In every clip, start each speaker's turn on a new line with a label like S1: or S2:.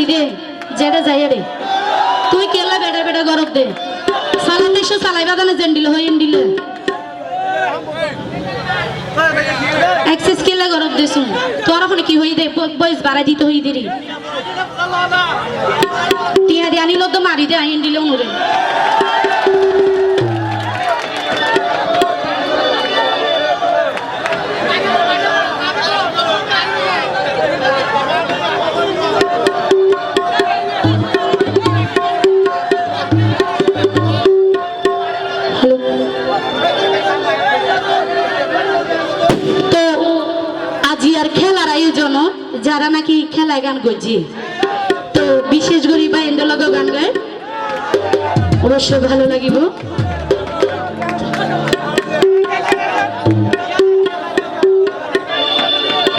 S1: মারি দে যেটা যাই রে তুই কেলা বেটা বেটা গরব দে সালাতে এসে সালাই বাদানে জেন্ডিল হয়ে এন্ডিল এক্সেস কেলা গরব দে শুন তোর ওখানে কি হই দে বয়স বাড়াই দিতে হই দে রে টিয়া দিয়ে আনিল তো মারি দে এন্ডিল অনুরে যারা নাকি খেলায় গান করছি তো বিশেষ করে বা এন্ডলগ গান গায় অবশ্যই ভালো লাগিব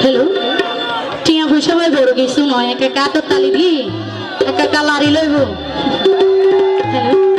S1: হ্যালো টিয়া পয়সা ভাই বড় কিছু নয় একা কাতর তালি দিয়ে একা কালারি লইব হ্যালো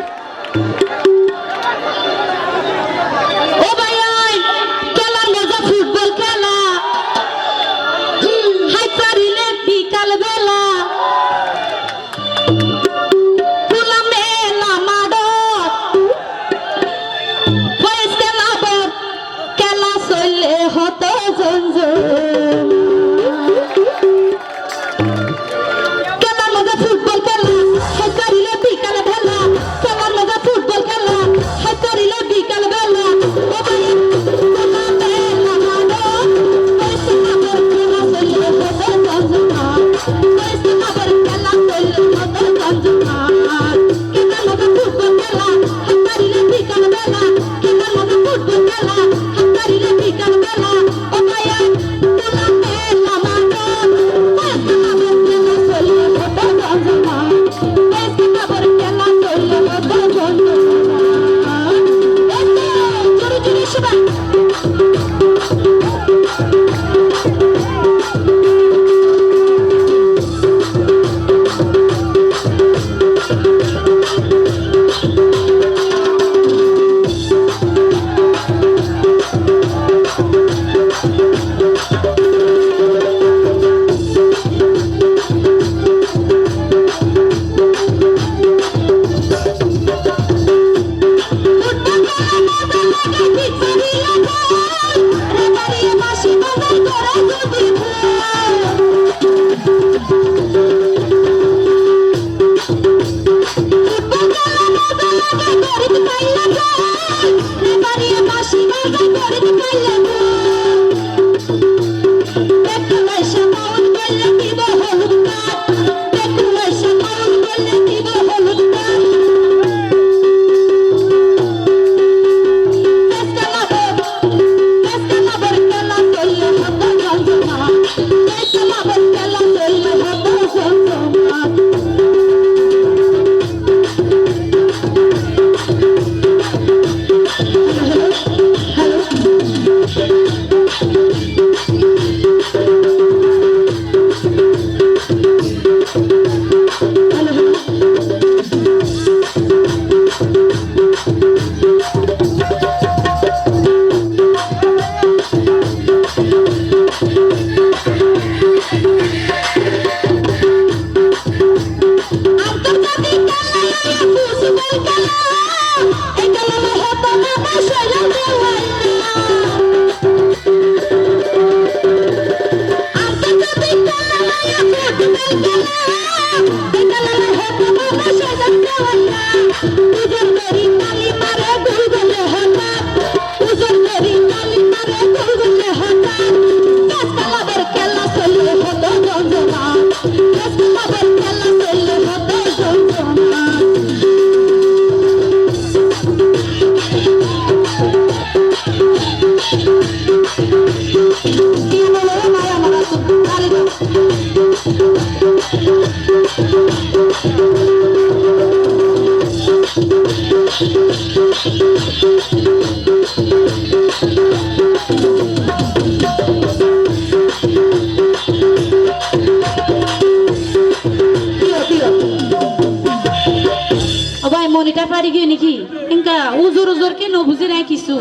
S1: মনিটা পারি গিয়ে নাকি ইনকা উজোর উজোর কে বুঝি নাই কিছু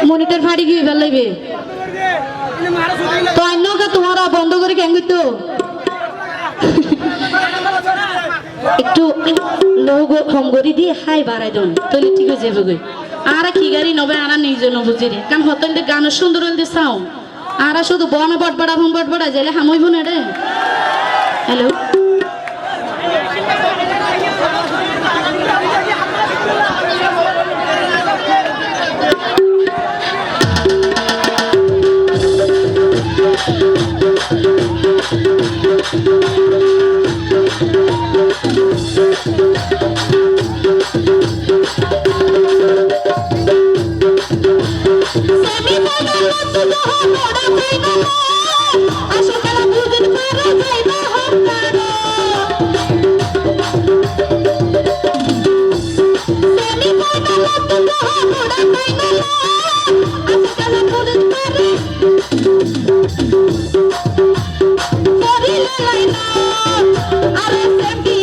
S1: মনিটার ফাড়ি গিয়ে ভাল লাগবে তো অন্যকে তোমারা বন্ধ করে কেন তো একটু লোক কম করে দিয়ে হাই বাড়াই দন তাহলে ঠিক হয়ে যাবে গই আর কি গাড়ি নবে আর নিজে নবুঝি রে কারণ হতেন গানের সুন্দর হইতে চাও আর শুধু বনে বটবড়া যাইলে হামইব না রে হ্যালো Are